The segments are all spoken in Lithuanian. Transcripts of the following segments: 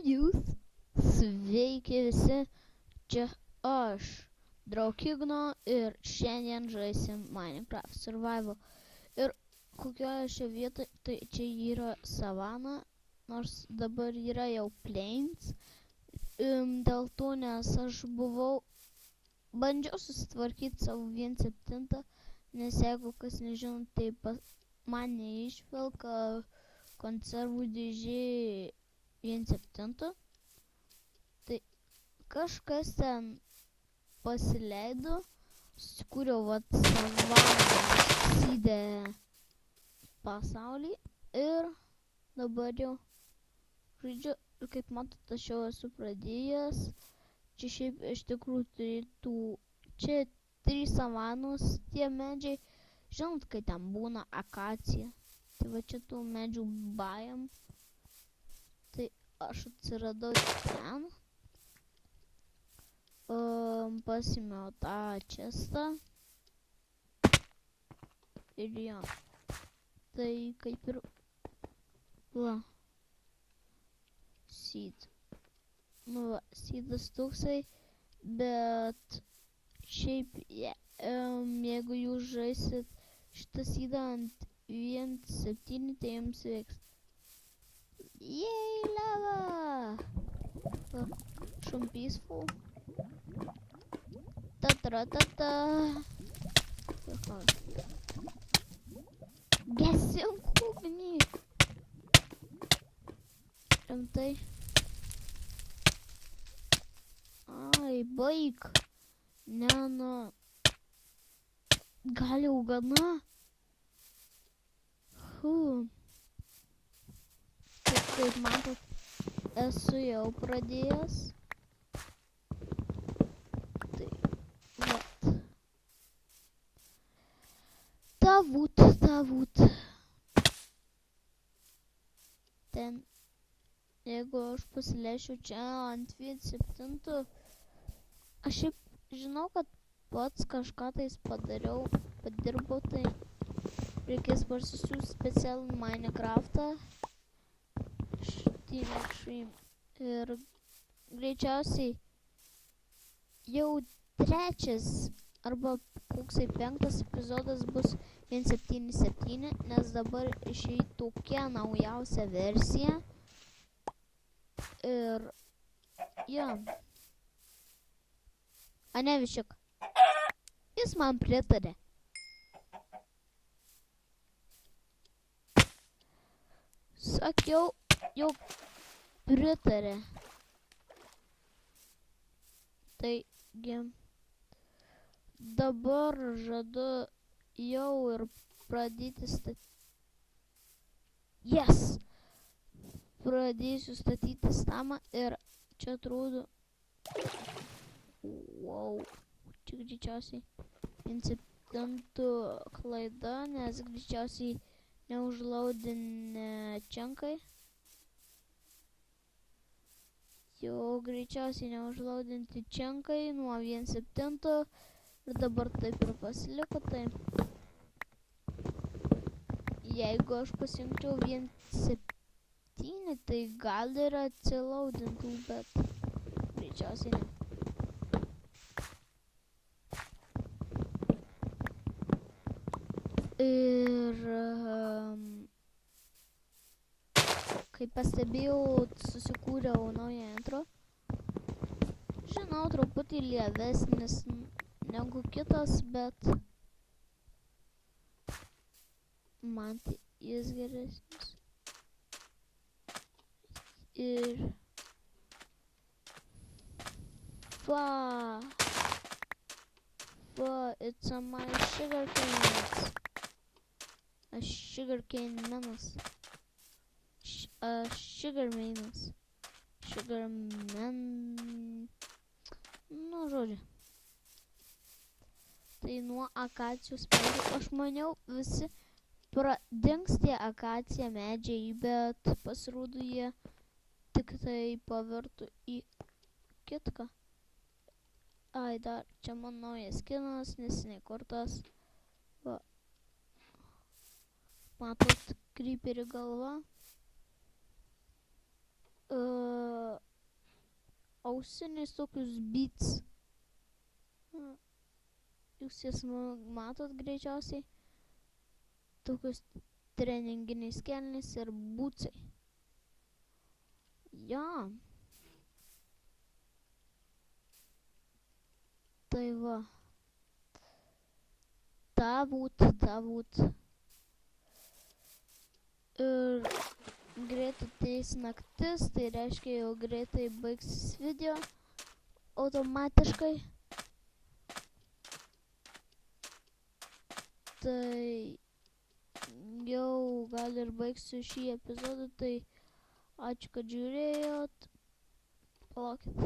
jūs? Sveiki visi, čia aš, Draugigno ir šiandien žaisim Minecraft Survival. Ir kokioje šio vietoje, tai čia yra savana, nors dabar yra jau plains. Dėl to, nes aš bandžiau susitvarkyti savo 1.7, nes jeigu kas nežino, tai man neišvelka konservų dėžė 1.7. Tai kažkas ten pasileido, susikūriau savaną pasaulį ir dabar jau žaidžiu. Ir kaip matot, aš jau esu pradėjęs. Čia šiaip iš tikrųjų turėtų, čia 3 savanos tie medžiai. Žinot, kai ten būna akacija. Tai va čia tų medžių bajam. Tai aš atsiradau ten. Pasimiau tą čestą. Ir jo. Tai kaip ir... Va. Seed. Nu va, seedas toksai. Bet... Šiaip, jeigu jūs žaisit šitą seedą ant 1.7, tai jums veiks. Yay, lava! Šum peaceful. Ta-ta-ta-ta. Gesink ugnį. Rimtai. Ai, baik. Ne, nu. Gal jau gana? Kaip matot, esu jau pradėjęs. Tai, vat. Tavut. Ten, jeigu aš pasileisčiau čia ant 1.7, aš šiaip žinau, kad pats kažką tais padirbau, tai reikės parsisiųsti specialų Minecraftą. Ir greičiausiai jau 3 arba koksai 5 epizodas bus 1.7.7, nes dabar išėjo tokia naujausia versija. Ir jo. Ane Višiuk, jis man pritarė. Sakiau, jog pritarė. Taigi, dabar žadu jau ir pradėti pradėsiu statyti stamą ir čia atrodo... Wow, čia greičiausiai 1.7 klaida, nes greičiausiai neužlaudinę čenkai. Jau greičiausiai neužlaudinti čenkai nuo 1.7 ir dabar taip ir pasiliko. Tai jeigu aš pasirinkčiau 1.7, tai gal ir atsilaudintų, bet greičiausiai ne. Ir kaip pastebėjau, susikūriau naują intro. Žinau, truputį lievesnis negu kitas, bet man tai jis geresnis. Ir it's on my sugarcane mix. A sugarcane menas. Sugar menas. Sugarman. Nu, žodžiu. Tai nuo akacijos medžių. Aš maniau, visi pradings tie akacija medžiai, bet pasirodo jie tik tai pavirtų į kitką. Ai, dar čia man naujas skinas, neseniai kurtas. Va. Matot, creeperį galva. ausiniais tokius beats. Jūs jas matot greičiausiai. Tokius treninginiais kelniais ir būcai. Ja. Tai va. Ta būt. Ir greitai ateis naktis, tai reiškia, jau greitai baigsis video automatiškai. Tai jau gal ir baigsiu šį epizodą, tai ačiū, kad žiūrėjot. Palaukit.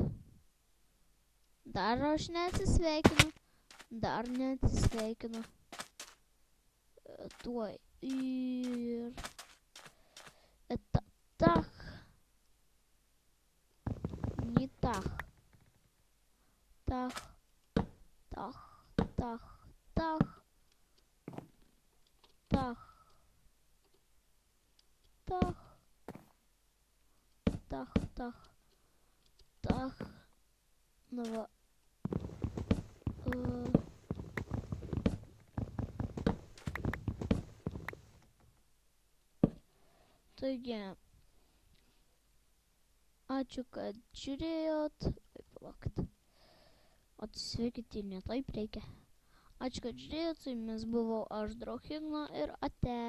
Dar aš neatsisveikinu. Tuoj. Ir... Tach. Tach. Nu va. Taigi, ačiū, kad žiūrėjot. Palaukit. Atsisveikyti ne taip reikia. Ačiū, kad žiūrėjot, su jumis buvau aš, Drohigno ir ate.